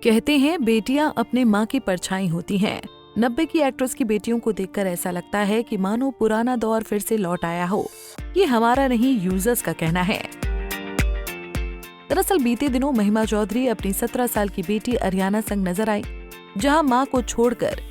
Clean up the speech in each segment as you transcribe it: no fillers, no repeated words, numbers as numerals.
कहते हैं बेटियां अपने माँ की परछाई होती हैं। 90 की एक्ट्रेस की बेटियों को देखकर ऐसा लगता है कि मानो पुराना दौर फिर से लौट आया हो। ये हमारा नहीं, यूजर्स का कहना है। दरअसल बीते दिनों महिमा चौधरी अपनी 17 साल की बेटी अरियाना संग नजर आई, जहां मां को छोड़कर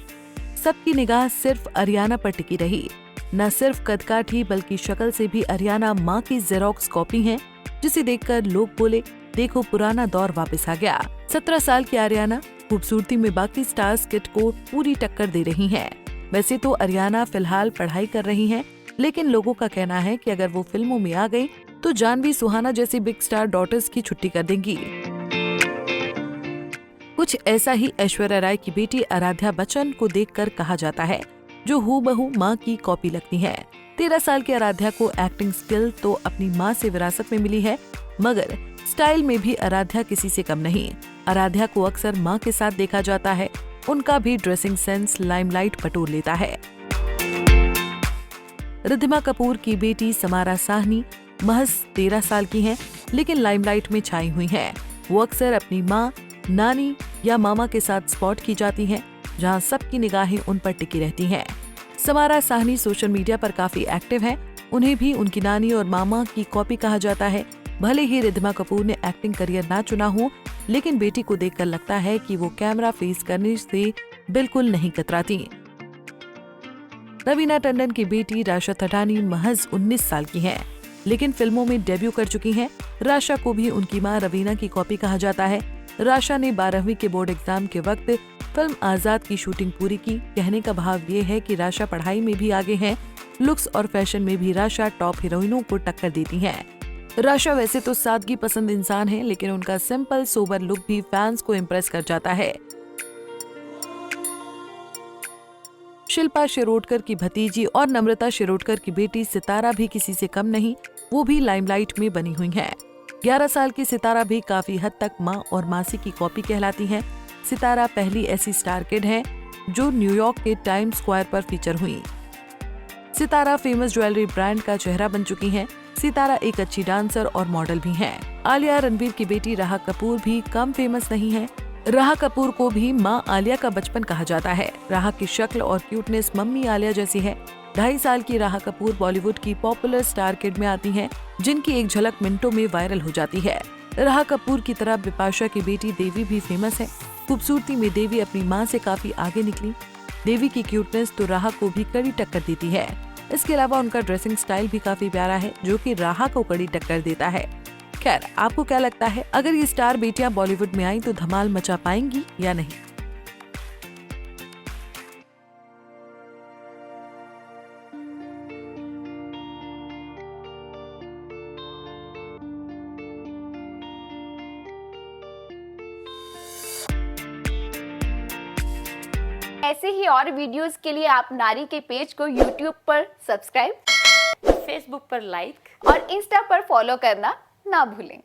सबकी निगाह सिर्फ अरियाना पर टिकी रही। न सिर्फ कदकाठी बल्कि शक्ल से भी अरियाना मां की जेरोक्स कॉपी है, जिसे देखकर लोग बोले देखो पुराना दौर वापस आ गया। 17 साल की अरियाना खूबसूरती में बाकी स्टार्स किट को पूरी टक्कर दे रही हैं। वैसे तो अरियाना फिलहाल पढ़ाई कर रही हैं, लेकिन लोगों का कहना है कि अगर वो फिल्मों में आ गई तो जानवी सुहाना जैसी बिग स्टार डॉटर्स की छुट्टी कर देंगी। कुछ ऐसा ही ऐश्वर्या राय की बेटी आराध्या बच्चन को देखकर कहा जाता है, जो हूबहू मां की कॉपी लगती हैं। 13 साल की आराध्या को एक्टिंग स्किल तो अपनी मां से विरासत में मिली है, मगर स्टाइल में भी आराध्या किसी से कम नहीं। आराध्या को अक्सर मां के साथ देखा जाता है। उनका भी ड्रेसिंग सेंस लाइमलाइट बटोर लेता है। रिद्धिमा कपूर की बेटी समारा साहनी महज 13 साल की हैं, लेकिन लाइमलाइट में छाई हुई हैं। वो अक्सर अपनी मां, नानी या मामा के साथ स्पॉट की जाती हैं, जहां सबकी निगाहें उन पर टिकी रहती हैं। समारा साहनी सोशल मीडिया पर काफी एक्टिव हैं। उन्हें भी उनकी नानी और मामा की कॉपी कहा जाता है। भले ही रिद्धिमा कपूर ने एक्टिंग करियर ना चुना हो, लेकिन बेटी को देखकर लगता है कि वो कैमरा फेस करने से बिल्कुल नहीं कतराती। रवीना टंडन की बेटी राशा थटानी महज 19 साल की हैं, लेकिन फिल्मों में डेब्यू कर चुकी हैं। राशा को भी उनकी मां रवीना की कॉपी कहा जाता है। राशा ने 12वीं के बोर्ड एग्जाम के वक्त फिल्म आजाद की शूटिंग पूरी की। कहने का भाव ये है कि राशा पढ़ाई में भी आगे हैं। लुक्स और फैशन में भी राशा टॉप हीरोइनों को टक्कर देती हैं। राशा वैसे तो सादगी पसंद इंसान है, लेकिन उनका सिंपल सोबर लुक भी फैंस को इम्प्रेस कर जाता है। शिल्पा शिरोडकर की भतीजी और नम्रता शिरोडकर की बेटी सितारा भी किसी से कम नहीं। वो भी लाइमलाइट में बनी हुई हैं। 11 साल की सितारा भी काफी हद तक मां और मासी की कॉपी कहलाती हैं। सितारा पहली ऐसी स्टार किड है जो न्यूयॉर्क के टाइम्स स्क्वायर पर फीचर हुई। सितारा फेमस ज्वेलरी ब्रांड का चेहरा बन चुकी हैं। सितारा एक अच्छी डांसर और मॉडल भी हैं। आलिया रणबीर की बेटी राहा कपूर भी कम फेमस नहीं है। राहा कपूर को भी मां आलिया का बचपन कहा जाता है। राहा की शक्ल और क्यूटनेस मम्मी आलिया जैसी है। 2.5 साल की राहा कपूर बॉलीवुड की पॉपुलर स्टार किड में आती हैं, जिनकी एक झलक मिनटों में वायरल हो जाती है। राहा कपूर की तरह बिपाशा की बेटी देवी भी फेमस है। खूबसूरती में देवी अपनी माँ से काफी आगे निकली। देवी की क्यूटनेस तो राहा को भी कड़ी टक्कर देती है। इसके अलावा उनका ड्रेसिंग स्टाइल भी काफी प्यारा है, जो कि राहा को कड़ी टक्कर देता है। खैर, आपको क्या लगता है, अगर ये स्टार बेटियां बॉलीवुड में आई तो धमाल मचा पाएंगी या नहीं? ऐसे ही और वीडियोस के लिए आप नारी के पेज को YouTube पर सब्सक्राइब, फेसबुक पर लाइक और इंस्टा पर फॉलो करना ना भूलें।